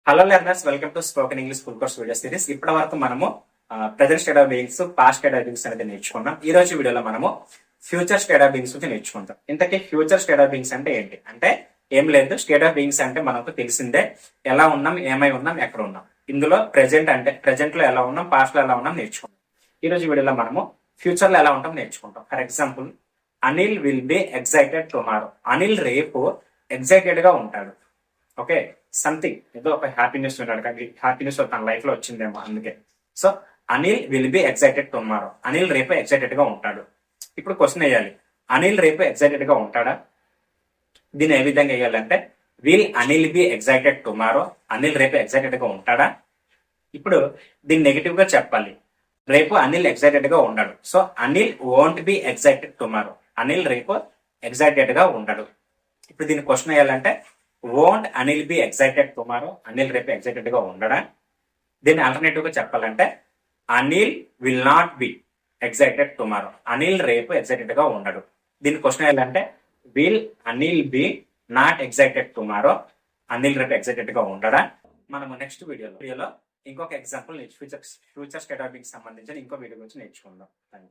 Hello learners, welcome to spoken English full course video series. ఇప్పటి వరకు మనము present state of beings, past state of beings అనేది నేర్చుకున్నాం. ఈ రోజు వీడియోలో మనము ఫ్యూచర్ స్టేట్ ఆఫ్ బీయింగ్స్ గురించి నేర్చుకుంటాం. ఇంతకీ ఫ్యూచర్ స్టేట్ ఆఫ్ బీయింగ్స్ అంటే ఏంటి అంటే ఏం లేదు. స్టేట్ ఆఫ్ బీయింగ్స్ అంటే మనకు తెలిసిందే, ఎలా ఉన్నాం, ఏమై ఉన్నాం, ఎక్కడ ఉన్నాం. ఇందులో ప్రెజెంట్ అంటే ప్రెజెంట్ లో ఎలా ఉన్నాం, పాస్ట్ లో ఎలా ఉన్నాం నేర్చుకుంటాం. ఈ రోజు వీడియోలో మనము ఫ్యూచర్ లో ఎలా ఉంటాం నేర్చుకుంటాం. For example, Anil will be excited tomorrow. Anil రేపు ఎక్సైటెడ్ గా ఉంటాడు. ఓకే, సంథింగ్ ఏదో ఒక హ్యాపీనెస్ ఉంటాడు కానీ హ్యాపీనెస్ తన లైఫ్ లో వచ్చిందేమో అందుకే. So Anil will be excited tomorrow. Anil రేపు ఎక్సైటెడ్ గా ఉంటాడు. ఇప్పుడు క్వశ్చన్ వేయాలి, అనిల్ రేపు ఎక్సైటెడ్ గా ఉంటాడా? దీన్ని ఏ విధంగా వేయాలంటే, will Anil be excited tomorrow. Anil రేపు ఎక్సైటెడ్ గా ఉంటాడా? ఇప్పుడు దీన్ని నెగిటివ్ గా చెప్పాలి. రేపు అనిల్ ఎక్సైటెడ్ గా ఉండడు. So Anil won't be excited tomorrow. Anil రేపు ఎక్సైటెడ్ గా ఉండడు. ఇప్పుడు దీన్ని క్వశ్చన్ వేయాలంటే, won't Anil be excited tomorrow. Anil రేపు ఎక్సైటెడ్ గా ఉండడా? దీన్ని ఆల్టర్నేటివ్ గా చెప్పాలంటే, Anil will not be excited tomorrow. Anil రేపు ఎక్సైటెడ్ గా ఉండడు. దీన్ని క్వశ్చన్ వేయాలంటే, will Anil be not excited tomorrow. Anil రేపు ఎక్సైటెడ్ గా ఉండడా? మనము నెక్స్ట్ వీడియోలో ఇంకొక example future state of being సంబంధించిన ఇంకో వీడియో గురించి నేర్చుకుందాం. Thank you.